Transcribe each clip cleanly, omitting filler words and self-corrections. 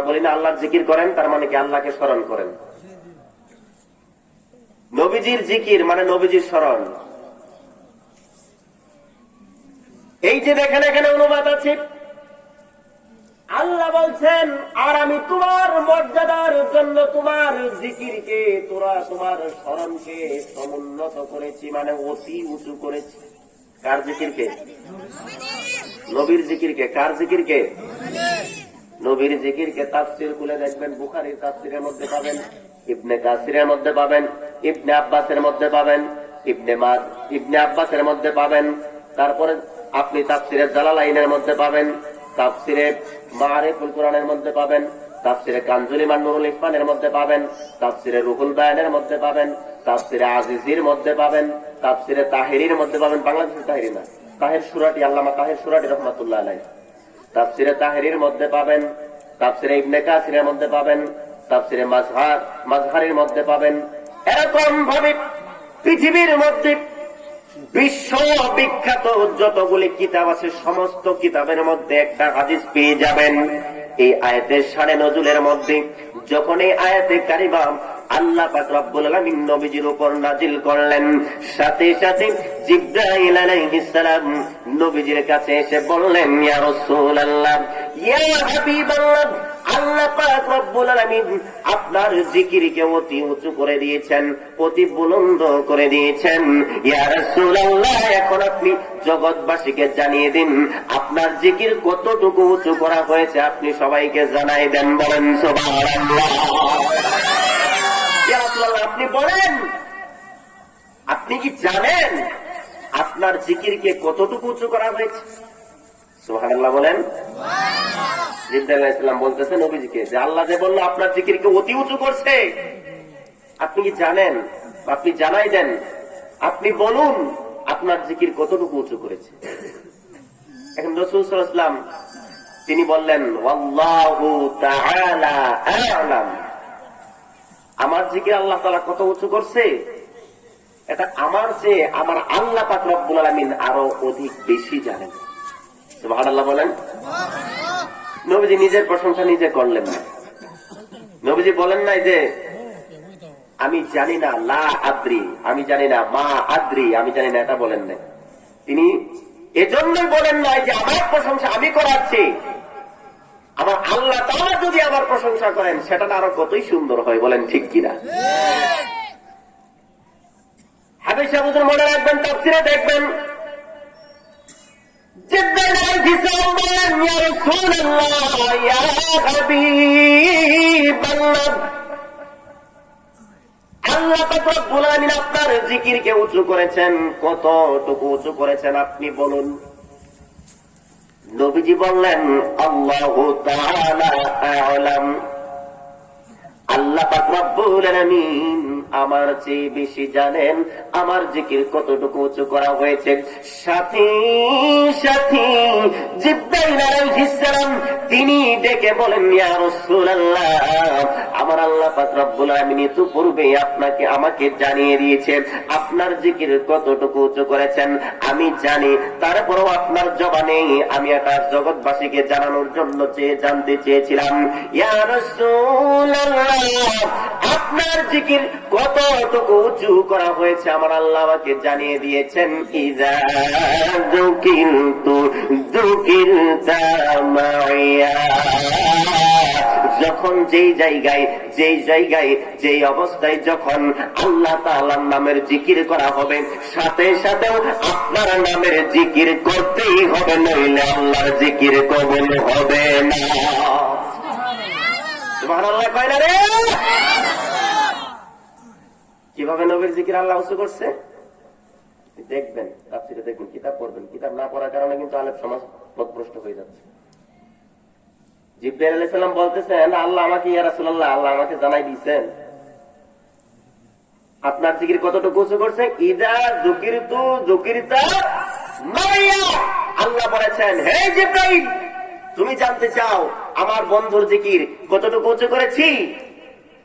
বলি না আল্লাহর জিকির করেন, তার মানে কি আল্লাহকে স্মরণ করেন। নবীজির জিকির মানে নবীজির স্মরণ। এই যে দেখেন এখানে অনুবাদ আছে, আল্লাহ বলছেন আর আমি তোমার মর্যাদার জন্য তোমার জিকিরকে তোমার স্মরণকে সমুন্নত করেছি, মানে অতি উঁচু করেছি। কার জিকিরকে? নবীর জিকিরকে। কার জিকিরকে? নবীর জিকিরকে। তাফসীর খুলে দেখবেন, বুখারীর তাফসীরের মধ্যে পাবেন, ইবনে কাসিরের মধ্যে পাবেন, ইবনে আব্বাসের মধ্যে পাবেন, ইবনে আব্বাসের মধ্যে পাবেন, তারপরে আপনি তাফসীরে জালালাইনের মধ্যে পাবেন, তাফসীরে মাআরিফুল কোরআনের মধ্যে পাবেন, তাফসীরে কানজুল ইমান নুরুল ইরফানের মধ্যে পাবেন, তাফসীরে রুহুল বায়ানের মধ্যে পাবেন, তাফসীরে আজিজির মধ্যে পাবেন, তাফসীরে তাহিরির মধ্যে পাবেন। বাংলাদেশের তাহিরি না, তাহির সূরাটি, আল্লামা তাহির সূরাটি রাহমাতুল্লাহ আলাইহি। তাফসীরে তাহিরির মধ্যে পাবেন, তাফসীরে ইবনে কাসিরের মধ্যে পাবেন, তাফসীরে মাজহারির মধ্যে পাবেন। এরকম ভাবে পৃথিবীর মধ্যে বিশ্ব বিখ্যাত যতগুলি কিতাব আছে সমস্ত কিতাবের মধ্যে একটা হাদিস পেয়ে যাবেন। এই আয়াতের শানে নজুলের মধ্যে যখন এই আয়াতে কারিমা আল্লাহ পাক রব্বুল আলামিন নবীজির উপর নাজিল করলেন, সাথে সাথে জিবরাইল আলাইহিস সালাম নবীজির কাছে এসে বললেন, ইয়া রাসূলুল্লাহ, ইয়া হাবিবাল্লাহ, আল্লাহ পাক রব্বুল আলামিন আপনার জিকিরকে অতি উঁচু করে দিয়েছেন, অতি বুলন্দ করে দিয়েছেন। ইয়া রাসূলুল্লাহ, এখন আপনি জগৎবাসীকে জানিয়ে দিন আপনার জিকির কতটুকু উঁচু করা হয়েছে, আপনি সবাইকে জানাই দেন। বলেন সুবহানাল্লাহ। ইয়া রাসূলুল্লাহ, আপনি বলেন, আপনি কি জানেন আপনার জিকিরকে কতটুকু উঁচু করা হয়েছে? সুবহানাল্লাহ বলেন। জিবরাইল আলাইহিস সালাম বলতেছেন নবীজিকে যে আল্লাহ যে বলল আপনার জিকিরকে অতি উঁচু করছে, আপনি কি জানেন? আপনি জানাই দেন, আপনি বলুন আপনার জিকির কতটুকু উঁচু করেছে। এখন রাসূল সাল্লাল্লাহু আলাইহি ওয়াসাল্লাম তিনি বললেন, ওয়াল্লাহু তাআলা আ'লাম, আমার জিকির আল্লাহ তাআলা কত উঁচু করছে এটা আমার চেয়ে আমার আল্লাহ পাক রব্বুল আলামিন আরো অধিক বেশি জানেন। সুবহানাল্লাহ বলেন। নবীজি নিজের প্রশংসা নিজে করলেন না। নবীজি বলেন নাই যে আমি জানি না, লা আদ্রি, আমি জানি না, মা আদ্রি, আমি জানি না, এটা বলেন নাই। তিনি এজন্যই বলেন নাই যে আমার প্রশংসা আমি করাচ্ছি, আমার আল্লাহ তাআলা যদি আমার প্রশংসা করেন সেটা আরো কতই সুন্দর হয়। বলেন ঠিক কিনা? হাদিস হুজুর মনে রাখবেন, তাফসীরে দেখবেন, জিবরাইল আলাইহিস সালাম বলেন, ইয়া রাসূলুল্লাহ, ইয়া হাবিবাল্লাহ, আল্লাহ পাক রব্বুল আলামিন আপনার জিকিরকে উঁচু করেছেন, কতটুকু উঁচু করেছেন আপনি বলুন। নবীজি বললেন, আল্লাহু তাআলা আ'লাম, আল্লাহ পাক রব্বুল আলামিন আমার চেয়ে বেশি জানেন আমার জিকির কতটুকু উঁচু করা হয়েছে। সাথী সাথী জিবরাইল আলাইহিস সালাম তিনি ডেকে বলেন, ইয়া রাসূলুল্লাহ, আমার আল্লাহ পাক রব্বুল আলামিন তো পূর্বে আমাকে জানিয়ে দিয়েছে আপনার জিকির কতটুকু উঁচু করেছেন আমি জানি, তারপরেও আপনার জবানে আমি এটা জগৎবাসীকে জানানোর জন্য জানতে চেয়েছিলাম। ইয়া রাসূলুল্লাহ, আপনার জিকির কতটুকু উঁচু করা হয়েছে আমার আল্লাহ আমাকে জানিয়ে দিয়েছেন। ইযা যুকিরতু যুকিরতা মাইয়া, যখন যেই জায়গায় যেই অবস্থায় যখন আল্লাহ তাআলার নামের জিকির করা হবে, সাথে সাথেও আপনার নামের জিকির করতেই হবে, নইলে আল্লাহর জিকির কবুল হবে না। সুবহানাল্লাহ কয় না রে? কিভাবে নবীর জিকির আল্লাহ উঁচু করছে দেখবেন, তাফসীরে দেখবেন, কিতাব পড়বেন। কিতাব না পড়ার কারণে কিন্তু আলেম সমাজ পথভ্রষ্ট হয়ে যাচ্ছে। জিবরাইল আলাইহিস সালাম বলতেছেন, আল্লাহ আমাকে, ইয়া রাসূলুল্লাহ, আল্লাহ আমাকে জানাই দিয়েছেন আপনার জিকির কতটুকু উঁচু করছে। ইযা যুকিরতু যুকিরতা মাইয়া, আল্লাহ বলেছেন, হে জিবরাইল, তুমি জানতে চাও আমার বন্ধুর জিকির কতটুকু উঁচু করেছি?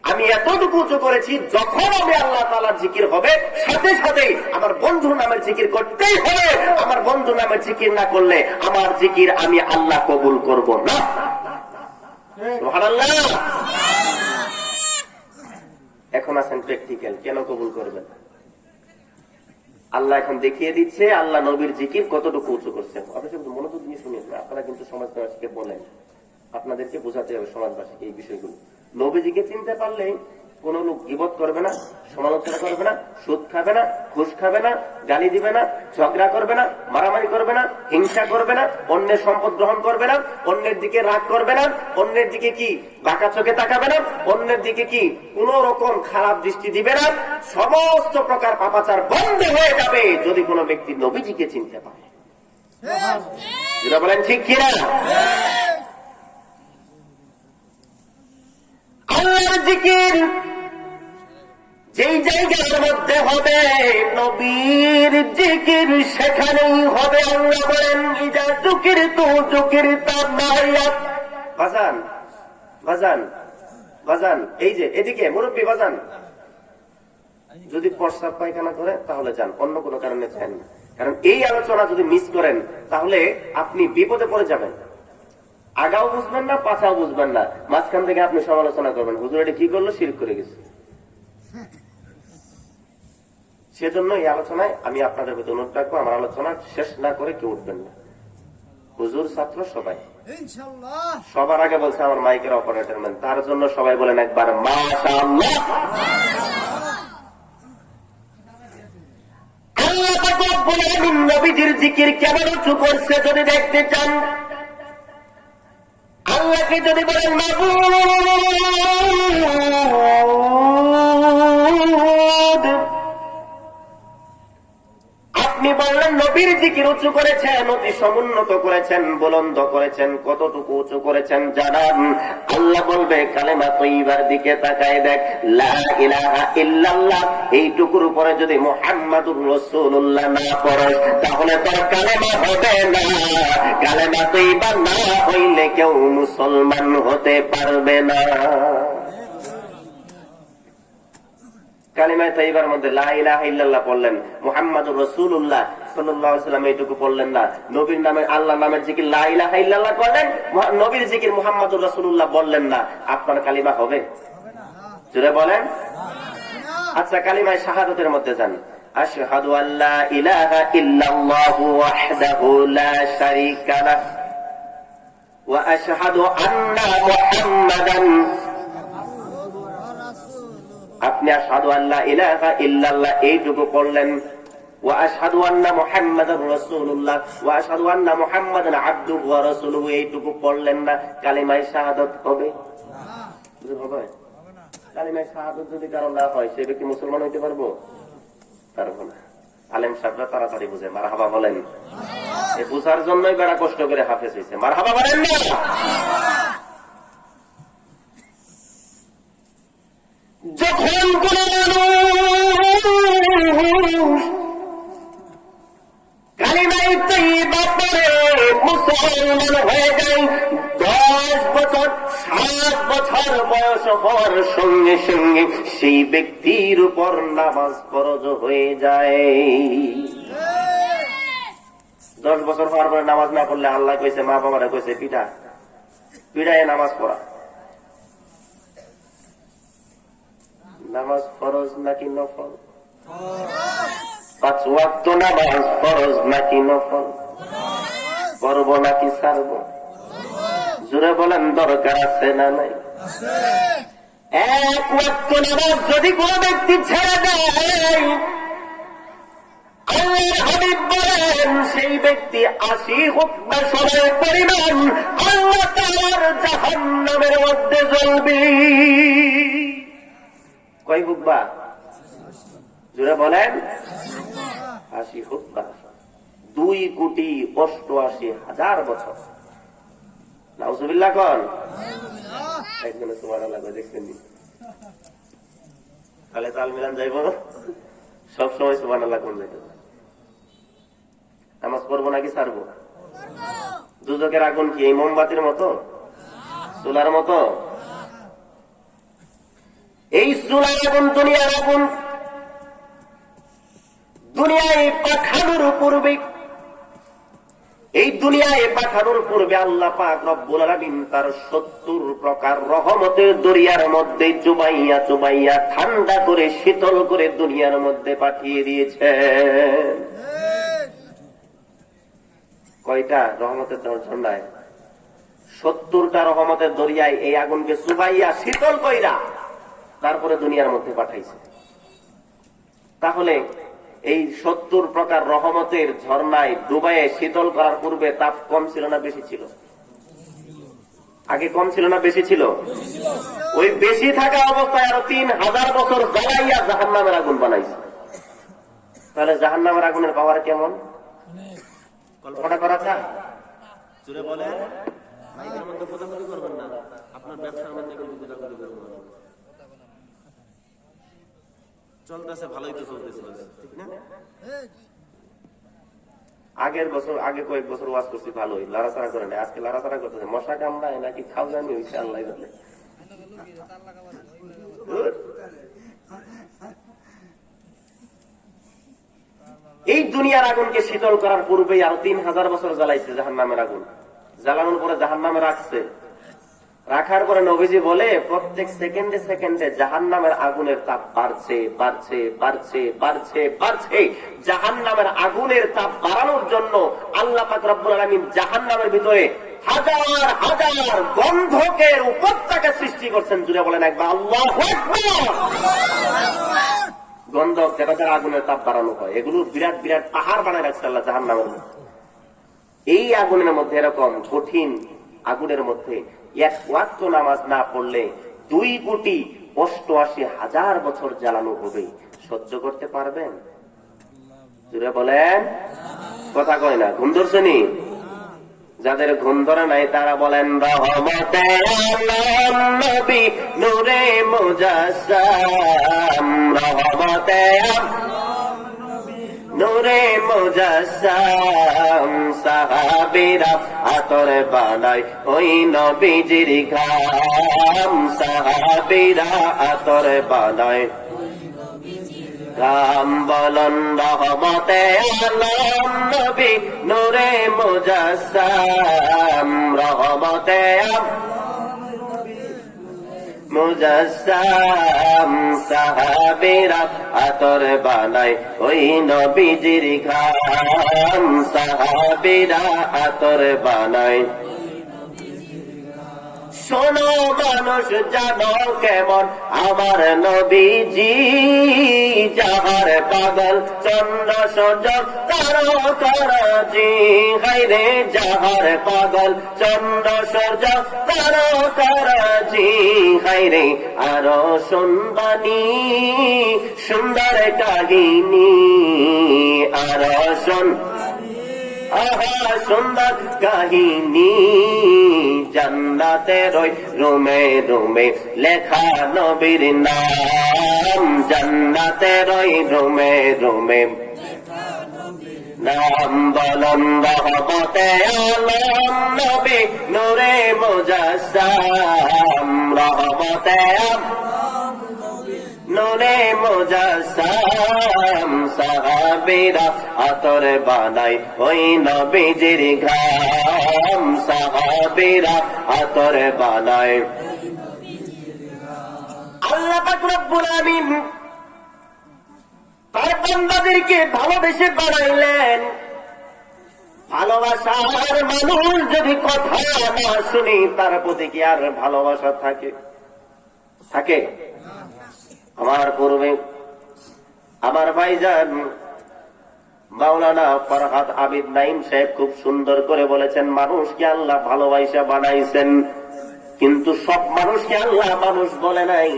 আমি এতটুকু উঁচু করেছি, যখন আমি আল্লাহ তাআলার জিকির হবে সাথে সাথে আমার বন্ধুর নামের জিকির করতেই হবে। আমার বন্ধুর নামের জিকির না করলে আমার জিকির আমি আল্লাহ কবুল করব না। সুবহানাল্লাহ। এখন আছেন প্র্যাকটিক্যাল, কেন কবুল করবেন? আল্লাহ এখন দেখিয়ে দিচ্ছে আল্লাহ নবীর জিকির কতটুকু উঁচু করছেন। আপনি শুধু মনোযোগ দিয়ে শুনেন, আপনারা কিন্তু সমাজবাসীকে বলেন, আপনাদেরকে বোঝাতে হবে সমাজবাসীকে এই বিষয়গুলো। নবীজিকে চিনতে পারলে কোন লোক গীবত করবে না, সমালোচনা করবে না, সুদ খাবে না, ঘুষ খাবে না, গালি দিবে না, ঝগড়া করবে না, মারামারি করবে না, হিংসা করবে না, অন্যের সম্পদ গ্রহণ করবে না, অন্যের দিকে রাগ করবে না, অন্যের দিকে কি বাঁকা চোখে তাকাবে না, অন্যের দিকে কি কোন রকম খারাপ দৃষ্টি দিবে না। সমস্ত প্রকার পাপাচার বন্ধ হয়ে যাবে যদি কোনো ব্যক্তি নবীজিকে চিনতে পারে। যেটা বলেন ঠিক কিনা? আল্লাহর জিকির যেই জায়গার মধ্যে হবে নবীর জিকির সেখানেই হবে। আল্লাহ বলেন ইজা যুকির তু যুকির তামায়াত। বাজান বাজান বাজান, এই যে এদিকে মুরব্বী বাজান, যদি প্রস্রাব পায়খানা করে তাহলে যান, অন্য কোনো কারণে যান না। কারণ এই আলোচনা যদি মিস করেন তাহলে আপনি বিপদে পড়ে যাবেন। আগাও বুঝবেন না, পাছাও বুঝবেন না, মাঝখান থেকে আপনি সমালোচনা করবেন, হুজুর এটা কি করলো, শিরক করে গেছে। সেজন্য এই আলোচনায় আমি আপনাদের প্রতি অনুরোধ রাখবো, আমার আলোচনা শেষ না করে কেউ উঠবেন না। হুজুর ছাত্র সবাই, সবার আগে বলছে আমার মাইকের অপারেটর ম্যান, তার জন্য সবাই বলেন একবার মাশাআল্লাহ। আল্লাহ পাক রব্বুল আলামিন নবীজির জিকির কেমন উঁচু করছে যদি দেখতে চান, আল্লাহকে যদি বলেন মাবুদ, আপনি বললেন নবীর জিকির উঁচু করেছেন, অতি সমুন্নত করেছেন, বুলন্দ করেছেন, কতটুকু উঁচু করেছেন জানান। আল্লাহ বলবে কালেমা তৈয়বার দিকে তাকায় দেখ, লা ইলাহা ইল্লাল্লাহ, এইটুকুর উপরে যদি মুহাম্মাদুর রাসূলুল্লাহ না পড়ে তাহলে তোর কালেমা হবে না। কালেমা তৈয়বা না হইলে কেউ মুসলমান হতে পারবে না। কালিমা তাইয়্যিবার মধ্যে লা ইলাহা ইল্লাল্লাহ পড়লেন, মুহাম্মাদুর রাসূলুল্লাহ সাল্লাল্লাহু আলাইহি ওয়াসাল্লাম এইটুকু পড়লেন না, নবীর নামে আল্লাহ নামের জিকির লা ইলাহা ইল্লাল্লাহ করলেন, নবীর জিকির মুহাম্মাদুর রাসূলুল্লাহ বললেন না, আপনার কালিমা হবে? জোরে বলেন। আচ্ছা, কালিমায়ে শাহাদাতের মধ্যে যান, আশহাদু আল্লা ইলাহা ইল্লাল্লাহু ওয়াহদাহু লা শারীকা লাহু ওয়া আশহাদু আন্না মুহাম্মাদান, আপনি আশহাদু আল্লা ইলাহা ইল্লাল্লাহ এইটুকু পড়লেন, ওয়া আশহাদু আন্না মুহাম্মাদার রাসূলুল্লাহ ওয়া আশহাদু আন্না মুহাম্মাদান আবদুহু ওয়া রাসূলুহু এইটুকু পড়লেন না, কালিমায়ে শাহাদাত হবে? হবে না। কালিমায়ে শাহাদাত যদি কারো না হয় সে ব্যক্তি মুসলমান হইতে পারবো? পারবো না। আলেম সাহেবরা তাড়াতাড়ি বুঝে, মারহাবা বলেন। এই বুঝার জন্যই বেড়া কষ্ট করে হাফেজ হয়েছে, মারহাবা বলেন না? যখন কোন মানুষ কালিমায়ে তাইয়্যিবা পড়ে মুসলমান হয়ে যায়, 10 বছর 7 বছর বয়স হওয়ার সঙ্গে সঙ্গে সেই ব্যক্তির উপর নামাজ ফরজ হয়ে যায়। 10 বছর হওয়ার পরে নামাজ না পড়লে আল্লাহ কইছে, মা বাবারা কইছে পিটা পিটায় নামাজ পড়া। নামাজ ফরজ নাকি নফল? 5 ওয়াক্ত নামাজ ফরজ নাকি নফল? করবো নাকি ছাড়বো? জোরে বলেন, দরকার আছে না নাই? 1 ওয়াক্ত নামাজ যদি কোন ব্যক্তি ছেড়ে দেয়, আল্লাহর হাবিব বলেন সেই ব্যক্তি 80 হুকমা সময় পরিমাণ আল্লাহ তাআলার জাহান্নামের মধ্যে জ্বলবে। কয় হুকবা? জোরে বলেন। 80 হুকবা, 2,88,000 বছর। নাউজুবিল্লাহ কোন? একজনে সুবহানাল্লাহ দেখছেন, তাহলে তাল মিলান যাইব সব সময় সুবহানাল্লাহ কোন যাইতে। নামাজ পড়বো নাকি ছাড়বো? দুজকের আগুন কি এই মোমবাতির মতো, চুলার মতো? এই চুলার আগুন দুনিয়ার আগুন, দুনিয়ায় পাঠানোর পূর্বে এই দুনিয়ায় পাঠানোর পূর্বে আল্লাহ পাক রব্বুল আলামিন তার 70 প্রকার রহমতের দরিয়ার মধ্যে চুবাইয়া চুবাইয়া ঠান্ডা করে শীতল করে দুনিয়ার মধ্যে পাঠিয়ে দিয়েছেন। কয়টা রহমতের ঝর্ণায়? 70টা রহমতের দরিয়ায় এই আগুনকে চুবাইয়া শীতল কইরা তারপরে দুনিয়ার মধ্যে পাঠাইছে। তাহলে এই 70 প্রকার রহমতের ঝর্ণায় ডুবাইয়ে শীতল করার পূর্বে তাপ কম ছিল না বেশি ছিল? আগে কম ছিল না বেশি ছিল? ওই বেশি থাকা অবস্থায় আরো 3000 বছর জ্বালাইয়া জাহান্নামের আগুন বানাইছে। তাহলে জাহান্নামের আগুনের পাওয়ার কেমন কল্পনা করা যায়? জুড়ে বলে মাইকের মধ্যে কোদাকুদি করবেন না, আপনার ব্যবসার মধ্যে কিন্তু কোদাকুদি করবেন না। চলতেছে, ভালোই তো চলতেছে, ঠিক না? আগের বছর আগে কয়েক বছর ওয়াজ করছি ভালোই, লাড়াচাড়া করে নেই। আজকে লাড়াচাড়া করতেছে, মশা কামড়ায় নাকি খাওয়ানি হয়েছে আল্লাহ জানে। এই দুনিয়ার আগুনকে শীতল করার পূর্বেই আরো 3000 বছর জ্বালাইছে জাহান্নামের আগুন। জ্বালানোর পরে জাহান্নামে রাখছে, রাখার পরে নবীজি বলে প্রত্যেক সেকেন্ডে সেকেন্ডে জাহান্নামের আগুনের তাপ বাড়ছে বাড়ছে বাড়ছে বাড়ছে বাড়ছে। জাহান্নামের আগুনের তাপ বাড়ানোর জন্য আল্লাহ পাক রব্বুল আলামিন জাহান্নামের ভিতরে হাজার হাজার গন্ধকের উপত্যকা সৃষ্টি করছেন। জুড়ে বলেন একবার আল্লাহু আকবার। গন্ধক যেটা দ্বারা আগুনের তাপ বাড়ানো হয়, এগুলো বিরাট বিরাট পাহাড় বানায় রাখছে আল্লাহ জাহান্নামের মধ্যে। এই আগুনের মধ্যে এরকম কঠিন আগুনের মধ্যে এক ওয়াক্ত নামাজ না পড়লে 2,88,000 বছর জ্বালানো হবে। সহ্য করতে পারবেন? জুড়ে বলেন, কথা কয় না। ঘুম ধরছে নি? যাদের ঘুম ধরে নাই তারা বলেন রহমতে আলম নবী নূরে মুজাসসাম, রহমতে নূরে মুজাসসাম। সাহাবীরা আতর বানায় ওই নবীজির ঘাম, সাহাবীরা আতর বানায় ঘাম। বলন রহমতে আলম নবী নূরে মুজাসসাম, রহমতে মুজাসসাম। সাহাবীরা আতর বানায় ওই নবীজির ঘাম, সাহাবীরা আতর বানায়। শোনো মানুষ জানো কেমন আমার নবীজি, যাহার পাগল চন্দ্র সূর্য তারকারাজি। হায়রে যাহার পাগল চন্দ্র সূর্য তারকারাজি। হায়রে আরো শুনবানি সুন্দর কাহিনী, আরো শুন আহা সুন্দর কাহিনী। জান্নাতের ওই রুমে রুমে লেখা নবীর নাম, জান্নাতের ওই রুমে রুমে নাম। বলন রহমতে আলম নবী নূরে মুজাসসাম, রহমতে নূরে মুজাসসাম। সাহাবীরা আতর বানায় ওই নবীজির ঘাম, সাহাবীরা আতর বানায়। আল্লাহ পাক রব্বুল আলামিন তার বান্দাদেরকে ভালোবেসে বানাইলেন। ভালোবাসার মানুষ যদি কথা না শুনি তার প্রতি কি আর ভালোবাসা থাকে? থাকে? আমার পূর্বে আমার ভাইজান মাওলানা ফরহাদ আবিদ নাইম সাহেব খুব সুন্দর করে বলেছেন, মানুষকে আল্লাহ ভালোবাসা বানাইছেন, কিন্তু সব মানুষকে আল্লাহ মানুষ বলে নাই।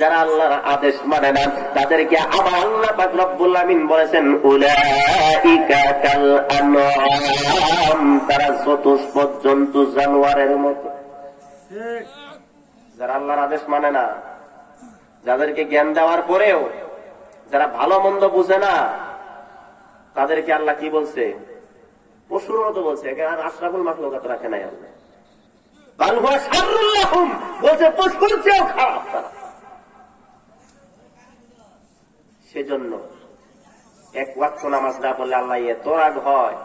যারা আল্লাহর আদেশ মানে না তাদেরকে আবার আল্লাহ পাক রব্বুল আমিন বলেছেন উলাইকা কাল আনআম, তারা চতুষ্পদ জন্তু জানোয়ারের মতো। যারা আল্লাহর আদেশ মানে না, যাদেরকে জ্ঞান দেওয়ার পরেও যারা ভালো মন্দ বুঝে না, তাদেরকে আল্লাহ কি বলছে? পশুর মতো বলছে। এখানে আশরাফুল মাখলুকাত রাখে নাই আল্লাহ, বাল হুয়া শাররুল লাহুম বলছে, পশুর চেয়েও খারাপ তারা। সেজন্য এক ওয়াক্ত নামাজ না পড়লে আল্লাহ এত রাগ হয়,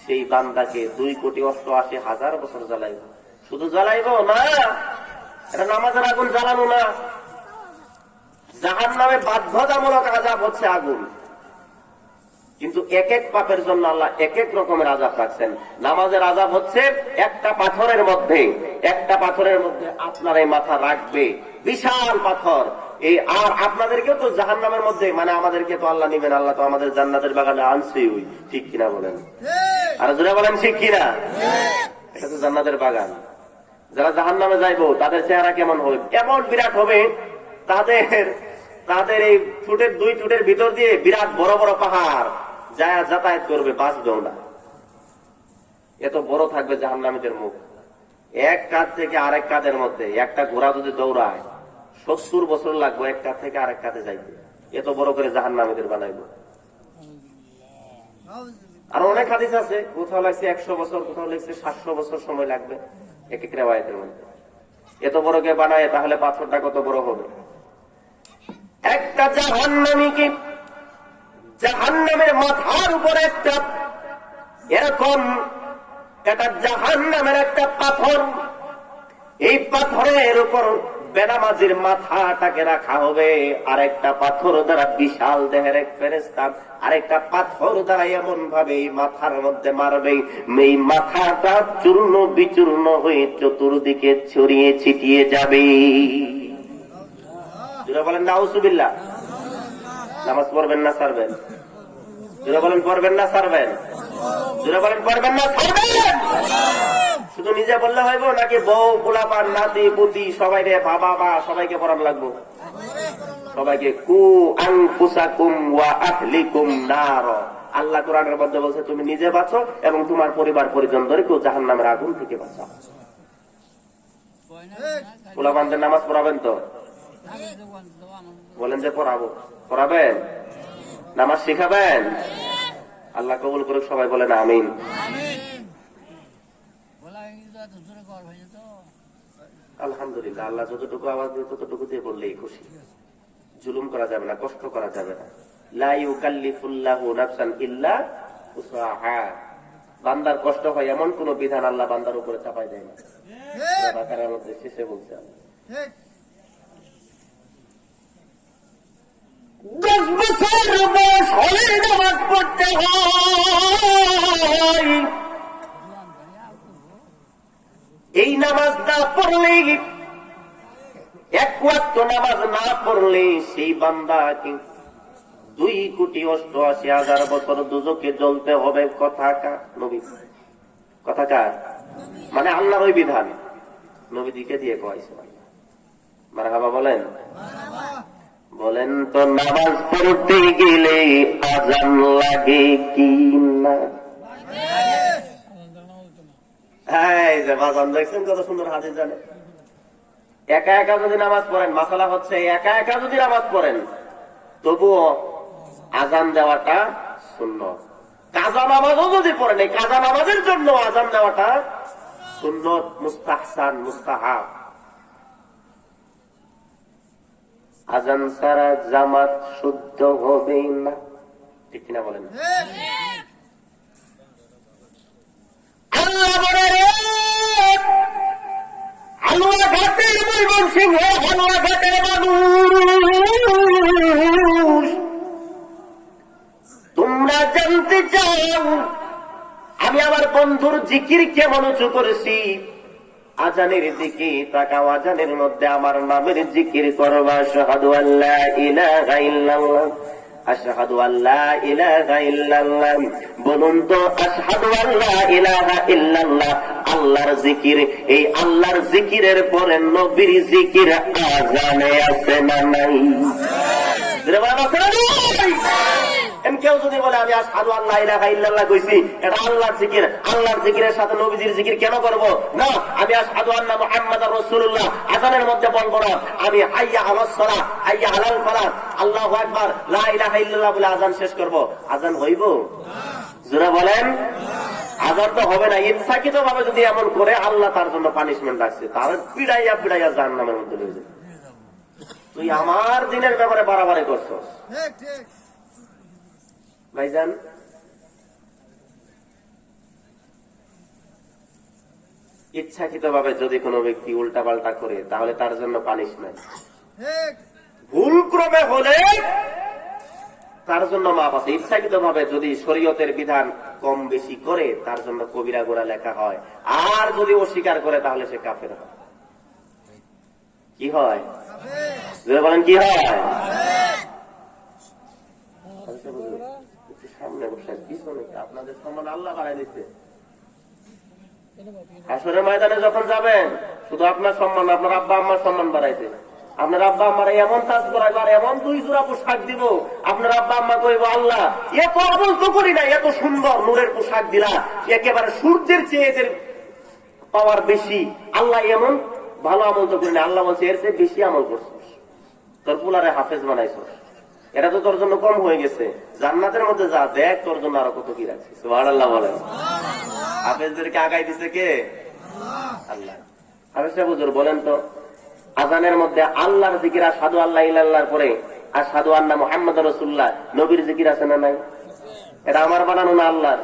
সেই বান্দাকে 2,88,000 বছর জ্বালাইব। শুধু জ্বালাইব না, এটা নামাজের আগুন জ্বালানো না, জাহান্নামে বাধ্যতামূলক আযাব হচ্ছে আগুন। কিন্তু এক এক পাপের জন্য আল্লাহ এক এক রকমের আযাব রাখছেন। নামাজের আযাব হচ্ছে একটা পাথরের মধ্যে আপনার এই মাথা রাখবে, বিশাল পাথর। এই আর আপনাদেরকেও তো জাহান্নামের মধ্যে, মানে আমাদেরকে তো আল্লাহ নিবেন, আল্লাহ তো আমাদের জান্নাতের বাগানে আনছেই, ঠিক কিনা বলেন? আর যারা বলেন ঠিক কিনা, এটা তো জান্নাতের বাগান। যারা জাহান্নামে যাইবো তাদের চেহারা কেমন হবে? এমন বিরাট হবে, তাদের এই ফুটের 2 ফুটের ভিতর দিয়ে বিরাট বড় বড় পাহাড় যায় যাতায়াত করবে, বাঁচবেও না, এত বড় থাকবে জাহান্নামীদের মুখ। এক কাঁধ থেকে আরেক কাঁধের মধ্যে একটা ঘোড়া যদি দৌড়ায় 70 বছর লাগবে এক কাঁধ থেকে আরেক কাঁধে যাইতে, এত বড় করে জাহান্নামীদের বানাইবো। আর অনেক হাদিস আছে, কোথাও লাগছে 100 বছর, কোথাও লাগছে 700 বছর সময় লাগবে এক এক রিওয়ায়াতের মধ্যে। এত বড় কে বানায়, তাহলে পাথরটা কত বড় হবে? একটা জাহান্নামীকে জাহান্নামের মাথার উপরে একটা এরকম একটা জাহান্নামের একটা পাথর, এই পাথরের উপর বেনামাজির মাথাটাকে রাখা হবে, আরেকটা পাথর দ্বারা বিশাল দেহের এক ফেরেশতা আরেকটা পাথর দ্বারা এমন ভাবে এই মাথার মধ্যে মারবে, এই মাথাটা চূর্ণ বিচূর্ণ হয়ে চতুর্দিকে ছড়িয়ে ছিটিয়ে যাবে। যারা বলেন নাউজুবিল্লাহ, নামাজ পড়বেন না ছাড়বেন? যারা বলেন পড়বেন না ছাড়বেন? যারা বলেন পড়বেন না ছাড়বেন? শুধু নিজে বললে হইব নাকি বউ পোলাপান নাতি পুতি সবাইকে বাবা সবাইকে পড়ানো লাগবো? সবাইকে। কু আনফুসাকুম ওয়া আহলিকুম নার, আল্লাহ কোরআনের মধ্যে বলছে তুমি নিজে বাঁচো এবং তোমার পরিবার পরিজনদেরকে জাহান্নামের আগুন থেকে বাঁচাও। পোলাপানদের নামাজ পড়াবেন তো? বলেন যে পড়াবেন, নামাজ শিখাবেন। আল্লাহ কবুল করুক, সবাই বলেন আমিন। আলহামদুলিল্লাহ, আল্লাহ যতটুকু আওয়াজ দিয়ে ততটুকু দিয়ে বললেই খুশি। জুলুম করা যাবে না, কষ্ট করা যাবে না। লা ইউকাল্লিফুল্লাহু নাফসান ইল্লা উসআহা, বান্দার কষ্ট হয় এমন কোন বিধান আল্লাহ বান্দার উপরে চাপাই দেয় না। বাকারার মধ্যে শেষে বলছে 10 বছর বয়স হলে নামাজ পড়তে হয়, এই নামাজ না পড়লে, এক ওয়াক্ত নামাজ না পড়লে সেই বান্দাকে 2,88,000 বছর দুজকে জ্বলতে হবে। কথা কার? নবী। কথা কার? মানে আল্লাহর ওই বিধান নবীদিকে দিয়ে কয়েছে। মারহাবা বলেন, বলেন তো নামাজ পড়তে গেলে আযান লাগে কি না? হ্যাঁ, যে বাজান দেখছেন কত সুন্দর হাদিস জানে। একা একা যদি নামাজ পড়েন, মাসালা হচ্ছে একা একা যদি নামাজ পড়েন তবুও আযান দেওয়াটা সুন্নত। কাজা নামাজও যদি পড়েন, এই কাজা নামাজের জন্য আযান দেওয়াটা সুন্নত, মুস্তাহসান, মুস্তাহাব। আযান ছাড়া জামাত শুদ্ধ হবে না, ঠিক কিনা বলেন? আল্লাহ বলে হালুয়া ঘাটের ময়মনসিংহ, হালুয়া ঘাটের মানুষ, তোমরা জানতে চাও আমি আমার বন্ধুর জিকির কেমন উঁচু করেছি? আজানের দিকে তাকাও, আজানের মধ্যে আমার নামের জিকির করবা। আশহাদু আল্লা ইলাহা ইল্লাল্লাহ, আশহাদু আল্লা ইলাহা ইল্লাল্লাহ। বলুন তো আশহাদু আল্লা ইলাহা ইল্লাল্লাহ আল্লাহর জিকির। এই আল্লাহর জিকিরের পরে নবীর জিকির আজানে আছে না নাই? কেউ যদি বলে আমি আশহাদু আল্লা ইলাহা ইল্লাল্লাহ কইছি, এটা আল্লাহর জিকির, আল্লাহর জিকিরের সাথে নবীজির জিকির কেন করব? না, আমি আশহাদু আন্না মুহাম্মাদার রাসূলুল্লাহ আযানের মধ্যে বলবো না, আমি হাইয়া আলাস সালাহ, হাইয়া আলাল ফালাহ, আল্লাহু আকবার, লা ইলাহা ইল্লাল্লাহ বলে আযান শেষ করব। আযান হইব? যারা বলেন আযান তো হবে না। ইচ্ছাকৃত ভাবে যদি এমন করে, আল্লাহ তার জন্য পানিশমেন্ট রাখছে, তার পিড়াইয়া পিড়াইয়া জাহান্নামের মধ্যে নিয়ে যাবে। তুই আমার দিনের ব্যাপারে বাড়াবাড়ি করছস ভাইজান। ইচ্ছাকৃত ভাবে যদি কোনো ব্যক্তি উল্টাপাল্টা করে তাহলে তার জন্য পানিশমেন্ট, ভুল ক্রমে হলে তার জন্য মাপ আছে। ইচ্ছাকৃত ভাবে যদি শরীয়তের বিধান কম বেশি করে তার জন্য কবিরা গোনা লেখা হয়, আর যদি অস্বীকার করে তাহলে সে কাফের হয়। কি হয় বলেন, কি হয়? সামনে বসে পিছনে আপনাদের সম্মান আল্লাহ বাড়াই দিচ্ছে। হাসরের ময়দানে যখন যাবেন শুধু আপনার সম্মান, আপনার আব্বা আম্মার সম্মান বাড়াইছে। আপনার আব্বা আম্মার এমন কাজ করাইবার, এমন 2 জোড়া পোশাক দিব, আপনার আব্বা আম্মা কইব আল্লাহ এত আমল তো করি না, এত সুন্দর নূরের পোশাক দিলা, একেবারে সূর্যের চেয়ে এদের পাওয়ার বেশি, আল্লাহ এমন ভালো আমল তো করি না। আল্লাহ বলছে এর চেয়ে বেশি আমল করছিস, তোর পুলারে হাফেজ বানাইছিস, এটা তো তোর জন্য কম হয়ে গেছে, জান্নাতের মধ্যে যা দেখ তোর জন্য আরো কত কি রাখছিস। সুবহানাল্লাহ বলেন। হাফেজদেরকে আগাই দিছে কে? আল্লাহ। হাফেজ সাহেব হুজুর বলেন তো, আযানের মধ্যে আল্লাহর জিকির আশহাদু আল্লা ইলাহা ইল্লাল্লাহর পরে আশহাদু আন্না মুহাম্মাদুর রাসূলুল্লাহ নবীর জিকির আছে না নাই? এটা আমার বানানো না আল্লাহর?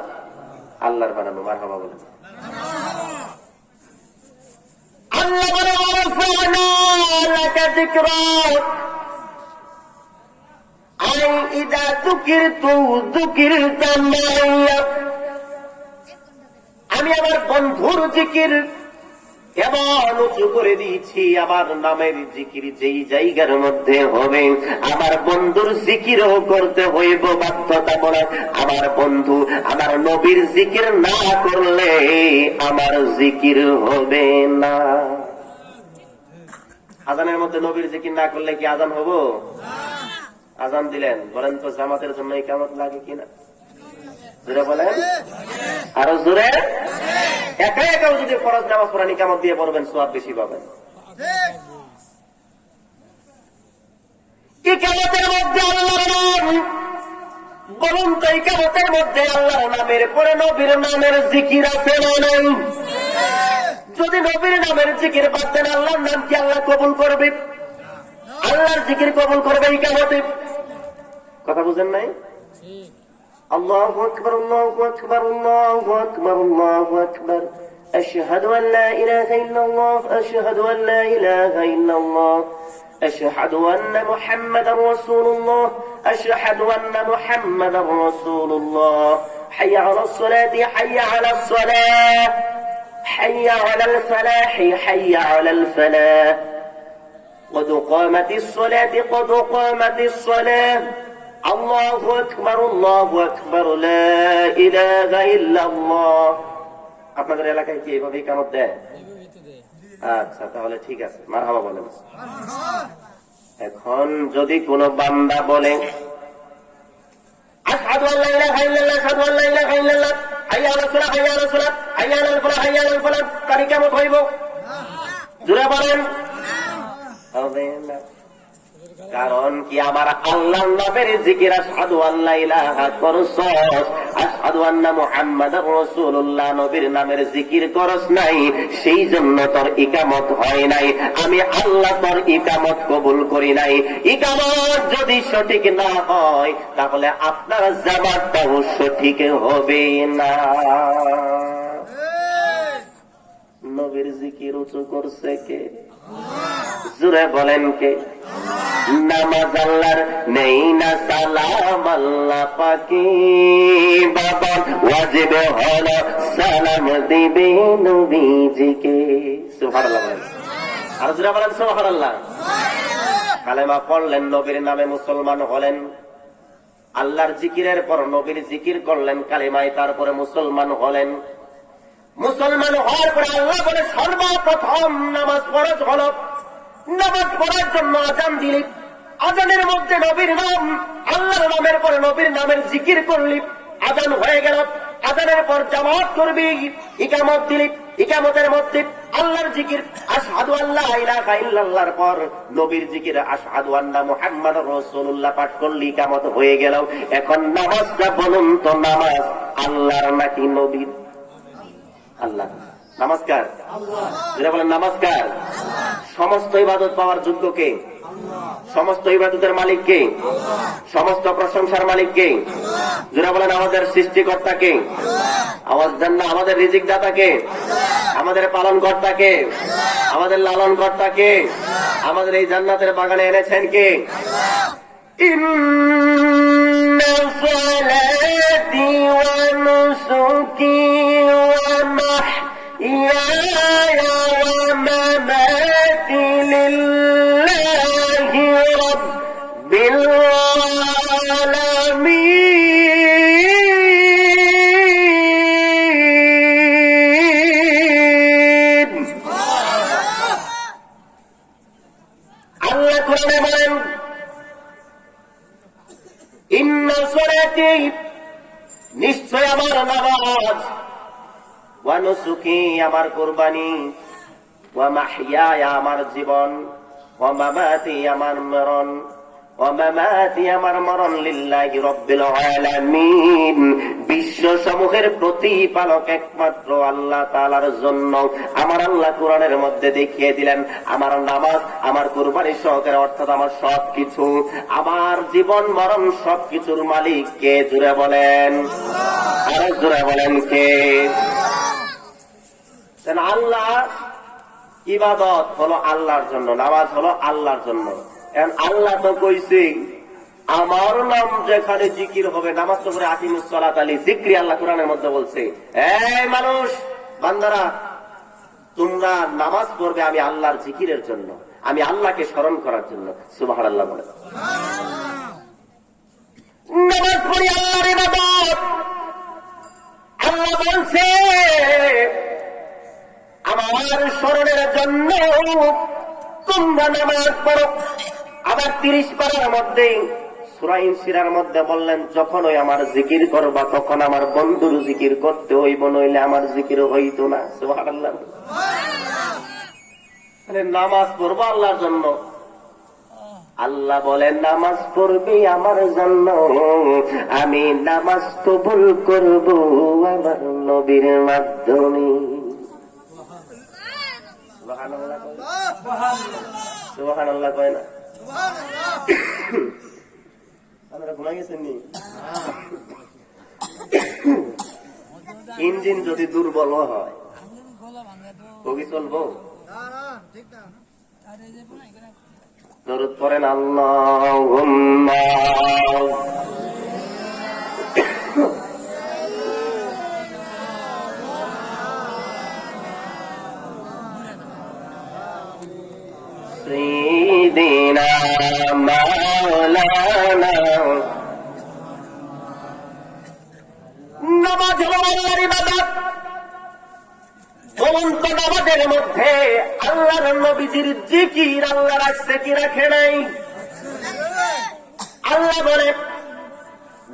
আল্লাহর বানানো। মারহাবা বলেন। আল্লাহ বলে ওয়ারফা'না লাকা যিকরাক, আই ইযা যুকিরতু যুকিরতা মাইয়া, আমি আমার বন্ধুর জিকির এমন উঁচু করে দিয়েছি, আমার নামের জিকির যেই জায়গার মধ্যে হবে আমার বন্ধুর জিকিরও করতে হইব বাধ্যতামূলক। আমার বন্ধু আমার নবীর জিকির না করলে আমার জিকির হবে না। আজানের মধ্যে নবীর জিকির না করলে কি আজান হবো? আজান দিলেন, বলেন তো জামাতের জন্য ইকামত লাগে কিনা? জোরে বলেন, আরো জোরে। একা একাও যদি ফরজ নামাজ পড়েন ইকামত দিয়ে পড়বেন, সওয়াব বেশি পাবেন। ইকামতের মধ্যে আল্লাহর নাম, বলুন তো ইকামতের মধ্যে আল্লাহর নামের পরে নবীর নামের জিকির আছে না নাই? যদি নবীর নামের জিকির পাচ্ছেন, আল্লাহর নাম কি আল্লাহ কবুল করবে? আল্লাহর জিকির কবুল করবে ইকামতে। কথা বুঝেন নাই? আল্লাহু আকবার, আল্লাহু আকবার, আল্লাহু আকবার, আল্লাহু আকবার, আশহাদু আন লা ইলাহা ইল্লাল্লাহ, আশহাদু আন লা ইলাহা ইল্লাল্লাহ, আশহাদু আন্না মুহাম্মাদার রাসূলুল্লাহ, আশহাদু আন্না মুহাম্মাদার রাসূলুল্লাহ, হাইয়া আলাস সালাতি, হাইয়া আলাস সালাহ, হাইয়া আলাল ফালাহ, হাইয়া আলাল ফালাহ, قد قامت الصلاة قد قامت الصلاة, আল্লাহু আকবার, আল্লাহু আকবার, লা ইলাহা ইল্লাল্লাহ। আপনাদের এলাকায় কি এইভাবে ইকামত দেয়? আচ্ছা, তাহলে ঠিক আছে, মারহাবা বলেন। এখন যদি কোন বান্দা বলে আশহাদু আল্লা ইলাহা ইল্লাল্লাহ, আশহাদু আল্লা ইলাহা ইল্লাল্লাহ, হাইয়া আলাস সালাহ, হাইয়া আলাস সালাহ, হাইয়া আলাল ফালাহ, হাইয়া আলাল ফালাহ, তার ইকামত হইব? জোরে বলেন, হবে না। কারণ কি আমার আল্লাহর নামের জিকির আশহাদু আল্লা ইলাহা করছস, আশহাদু আন্না মুহাম্মাদার রাসূলুল্লাহ নবীর নামের জিকির করস নাই, সেই জন্য তোর ইকামত হয় নাই। আমি আল্লাহ তোর ইকামত কবুল করি নাই। ইকামত যদি সঠিক না হয় তাহলে আপনার জামাতটাও সঠিক হবে না। নবীর জিকির উঁচু করছে কে? জোরে বলেন কে? নামাজ আল্লাহর নেই না সালাম আল্লাহ পাকি, বাবা ওয়াজিব হলো সালাম দিবে নবীজিকে। সুবহানাল্লাহ বলেন, আর জোরে বলেন সুবহানাল্লাহ। কালেমা পড়লেন, নবীর নামে মুসলমান হলেন, আল্লাহর জিকিরের পর নবীর জিকির করলেন, কালেমায় তারপরে মুসলমান হলেন। মুসলমান হওয়ার পরে আল্লাহ বলে সর্বপ্রথম নামাজ ফরজ হলো। নামাজ পড়ার জন্য আজান দিলি, আজানের মধ্যে নবীর নাম, আল্লাহর নামের পরে নবীর নামের জিকির করলি, আজান হয়ে গেল। আজানের পর জামাত করবি, ইকামত দিলি, ইকামতের মধ্যে আল্লাহর জিকির আশহাদু আল্লা ইলাহা ইল্লাল্লাহর পর নবীর জিকির আশহাদু আন্না মুহাম্মাদুর রাসূলুল্লাহ পাঠ করলি, ইকামত হয়ে গেল। এখন নামাজটা বলুন তো, নামাজ আল্লাহর নাকি নবীর? আল্লাহ। নমস্কার, যেটা বলেন নমস্কার। সমস্ত ইবাদত পাওয়ার যোগ্য কে? সমস্ত ইবাদতের মালিক কে? সমস্ত প্রশংসার মালিক কে? যেটা বলেন আমাদের সৃষ্টিকর্তা কে? আওয়াজ দেন না, আমাদের রিজিক দাতা কে? আমাদের পালন কর্তা কে? আমাদের লালন কর্তা কে? আমাদের এই জান্নাতের বাগানে এনেছেন কে? ইন্না সালাতি ওয়া নুসুকি ওয়া মাহইয়ায়া ওয়া মামাতি লিল্লাহি রাব্বিল আলামিন। আল্লাহ কোরআনে বলেন, ইন্না সলাতি, নিশ্চয় আমার নামাজ, ওয়া নুসুকি, আমার কুরবানি, ওয়া মাহইয়ায়া, আমার জীবন, ওয়া মামাতি, আমার মরণ, ওয়া মামাতি, আমার মরণ, লিল্লাহি রাব্বিল আলামিন, বিশ্ব সমূহের প্রতিপালক একমাত্র আল্লাহ তাআলার জন্য। আমার আল্লাহ কোরআনের মধ্যে দেখিয়ে দিলেন, আমার নামাজ, আমার কুরবানি সহকারে, অর্থাৎ আমার সবকিছু, আমার জীবন মরণ সবকিছুর মালিক কে? জুড়ে বলেন, আরো জুড়ে বলেন কে? আল্লাহ। ইবাদত হলো আল্লাহর জন্য, নামাজ হলো আল্লাহর জন্য। এখন আল্লাহ তো কইছে আমার নাম যেখানে জিকির হবে, নামাজ তো করে আকিমুস সালাত আলি যিকরি, আল্লাহ কোরআনের মধ্যে বলছে, এই মানুষ, বান্দারা, তোমরা নামাজ পড়বে আমি আল্লাহর জিকিরের জন্য, আমি আল্লাহকে স্মরণ করার জন্য। সুবহানাল্লাহ বলে। নামাজ পড়ি আল্লাহর ইবাদত। আল্লাহ বলছে আমার স্মরণের জন্য তোমরা নামাজ পড়ো। আবার 30 পারার মধ্যে সূরা ইনসিরার মধ্যে বললেন, যখন ওই আমার জিকির করবা তখন আমার বন্ধুর জিকির করতে হইব, নইলে আমার জিকির হইতো না। সুবহানাল্লাহ। নামাজ পড়বো আল্লাহর জন্য। আল্লাহ বলেন নামাজ পড়বি আমার জন্য, আমি নামাজ কবুল করব আমার নবীর মাধ্যমে। সুবহানাল্লাহ কয় না? আপনারা ঘুমাই গেছেন নি? ইঞ্জিন যদি দুর্বল হয় কবি চলবো? দরুদ পড়েন আল্লাহুম্মা সাইয়্যিদিনা মাওলানা। নামাজ হলো আল্লাহর ইবাদত। বলুন তো, নামাজের মধ্যে আল্লাহর নবীজির জিকির আল্লাহ রাখছে কি রাখে নাই? আল্লাহ বলে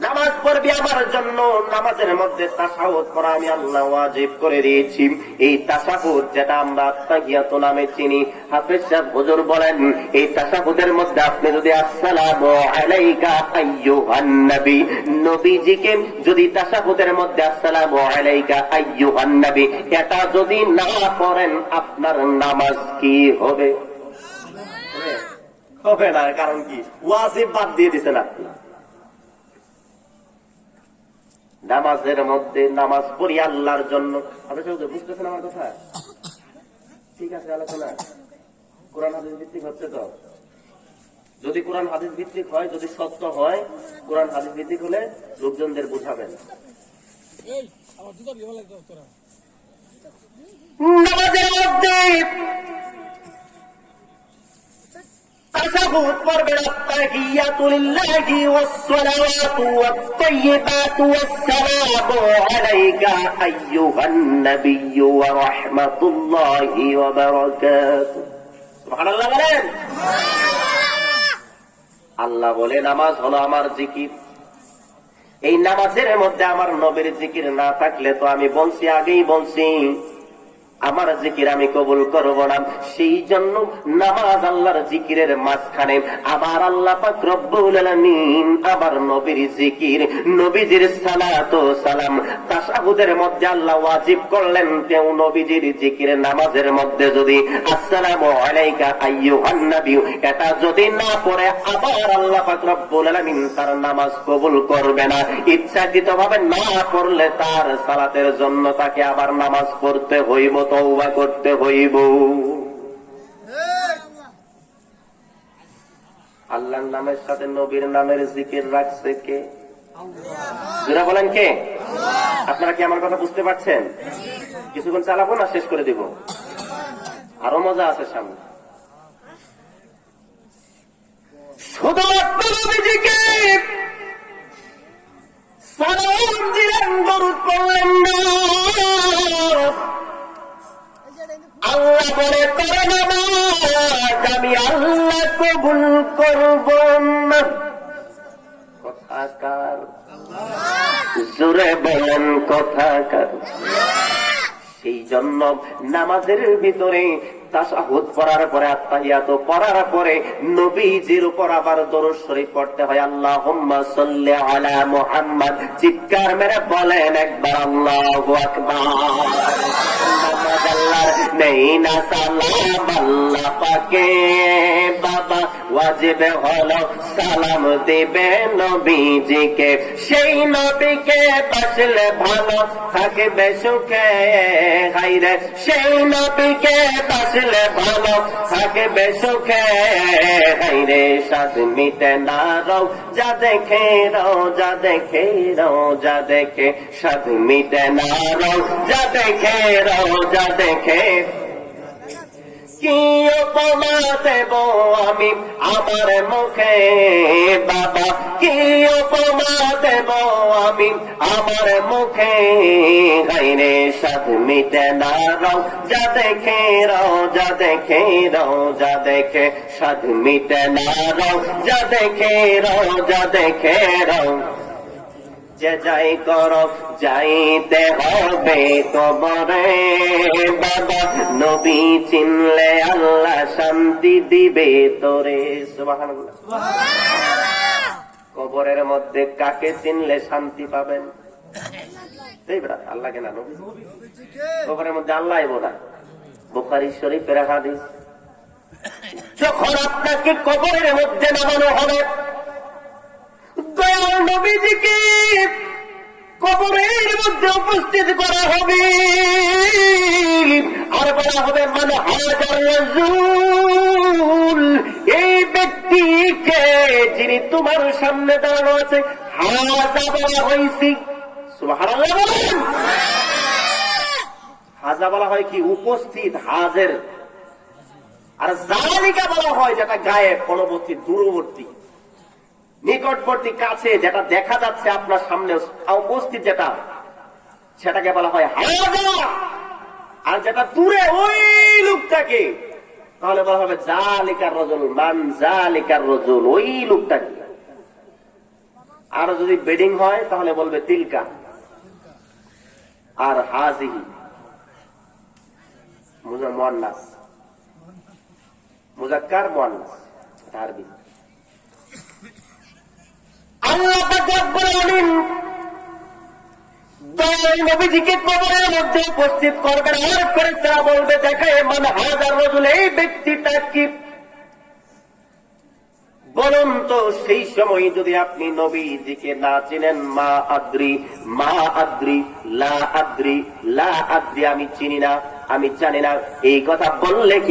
নামাজ পড়বি আমার জন্য, নামাজের মধ্যে তাশাহুদ পড়া আমি আল্লাহ ওয়াজিব করে দিয়েছি। এই তাশাহুদ যেটা আমরা আত্তাহিয়াতু নামে চিনি, হাফেজ সাহেব হুজুর বলেন, এই তাশাহুদের মধ্যে আপনি যদি আসসালামু আলাইকা আইয়ুহান নবী, নবীজিকে যদি তাশাহুদের মধ্যে আসসালামু আলাইকা আইয়ুহান নবী এটা যদি না পড়েন আপনার নামাজ কি হবে? হবে না। কারণ কি? ওয়াজিব বাদ দিয়ে দিচ্ছেন আপনি। নামাজের মধ্যে নামাজ পড়ি আল্লাহর জন্য। আপনি বুঝতেছেন আমার কথা? ঠিক আছে, আলোচনা কোরআন হাদিস ভিত্তিক হচ্ছে তো। যদি কোরআন হাদিস ভিত্তিক হয়, যদি সত্য হয়, কোরআন হাদিস ভিত্তিক হলে লোকজনদের বুঝাবেন। নামাজের মধ্যে তাশাহুদ পড়বেন, আত্তাহিয়াতু লিল্লাহি ওয়াস-সালাওয়াতু ওয়াত-তাইয়্যিবাতু ওয়াস-সালামু আলাইকা আইয়ুহান নাবিয়্যু ওয়া রাহমাতুল্লাহি ওয়া বারাকাতুহু। সুবহানাল্লাহ বলেন। আল্লাহ বলে নামাজ হলো আমার জিকির। এই নামাজের মধ্যে আমার নবীর জিকির না থাকলে তো আমি বলছি, আগেই বলছি, আমার জিকির আমি কবুল করব না। সেই জন্য নামাজ আল্লাহর জিকিরের মাঝখানে আবার আল্লাহ পাক রব্বুল আলামিন আবার নবীর জিকির, নবীজির সালাত ও সালাম তাশাহুদের মধ্যে আল্লাহ ওয়াজিব করলেন। তেও নবীজির জিকির নামাজের মধ্যে যদি আসসালামু আলাইকা আইয়ুহান নবী এটা যদি না পড়ে আবার আল্লাহ পাক রব্বুল আলামিন তার নামাজ কবুল করবে না। ইচ্ছাকৃতভাবে না পড়লে তার সালাতের জন্য তাকে আবার নামাজ পড়তে হইব। তওবা করতে হইব। আল্লাহর নামের সাথে নবীর নামের জিকির রাখছে কে? যারা বলেন কে? আপনারা কি আমার কথা বুঝতে পারছেন? কিছুক্ষণ চালাবো না শেষ করে দিব, আরো মজা আছে সামনে। শুধুমাত্র নবীজিকে সালাম দিলেন, দরুদ পড়লেন না। আল্লাহ বলে তোর নামাজ আমি আল্লাহ কবুল করব না। কথাকার জোরে বলেন কথাকার। সেই জন্য নামাজের ভিতরে তাশাহুদ পড়ার পরে আত্তাহিয়াত পড়ার পরে নবীজির উপর আবার দরুদ শরীফ পড়তে হয়। আল্লাহুম্মা সাল্লি আলা মুহাম্মদ। চিৎকার মেরে বলেন একবার আল্লাহু আকবার। নামাজ আল্লাহর নেই না সালাম আল্লাহ পাকে বাবা, ওয়াজিব হলো সালাম দিবে নবীজিকে। সেই নবীকে বাসলে ভালো থাকবে সুখে হাইরে, সেই নবীকে বাসলে ভালো থাকবে সুখে হাইরে। সাদ মিটে না রও যা দেখে, রও যা দেখে, রও যা দেখে। সাদ মিটে না রও যা দেখে, রও যা দেখে। কি উপমা দেব আমি আমার মুখে বাবা, কি উপমা দেব আমি আমার মুখে গাইরে। সাদ মিটে না রও যা দেখে, রও যা দেখে, রও যা দেখে। সাদ মিটে না রও যা দেখে, রও যা দেখে, রও। যে যাই করো যাইতে হবে কবরে বাবা, নবী চিনলে আল্লাহ শান্তি দিবে তোরে। সুবহানাল্লাহ। কবরের মধ্যে কাকে চিনলে শান্তি পাবেন? আল্লাহকে না, নবী। কবরের মধ্যে আল্লাহ আইব না। বুখারী শরীফের হাদিস। যখন আপনাকে কবরের মধ্যে নামানো হবে, দয়াল নবীজিকে কবরের মধ্যে উপস্থিত করা হবে আর বলা হবে মান হাজার রাসূল। এই ব্যক্তিকে যিনি তোমার সামনে দাঁড়ানো আছে হাজা বলা হয়েছে। সুবহানাল্লাহ বলেন। হাজা বলা হয় কি? উপস্থিত, হাজির। আর জালিকা বলা হয় যেটা গায়েব, পরবর্তী, দূরবর্তী, নিকটবর্তী, কাছে, যেটা দেখা যাচ্ছে আপনার সামনে উপস্থিত, যেটা সেটাকে বলা হয় হাজা। আর যেটা দূরে ওই লোকটাকে তাহলে বলা হবে জালিকার রাজুল। মান জালিকার রাজুল, ওই লোকটাকে। আর যদি বেডিং হয় তাহলে বলবে তিলকা। আর হাজিহি মুয়ান্নাস, মুযাক্কার মুয়ান্নাস, আরবি। আল্লাহ পাক রব্বুল আলামিন দয়াল নবীজিকে কবরের মধ্যে উপস্থিত করবেন আর ফেরেশতারা বলবে দেখে মান হাজার রাজুল, এই ব্যক্তিটা কি? বলুন তো সেই সময় যদি আপনি নবীজিকে না চিনেন, মা আদ্রি, মা আদ্রি, লা আদ্রি, লা আদ্রি, আমি চিনি না, আমি জানি না, এই কথা বললে কি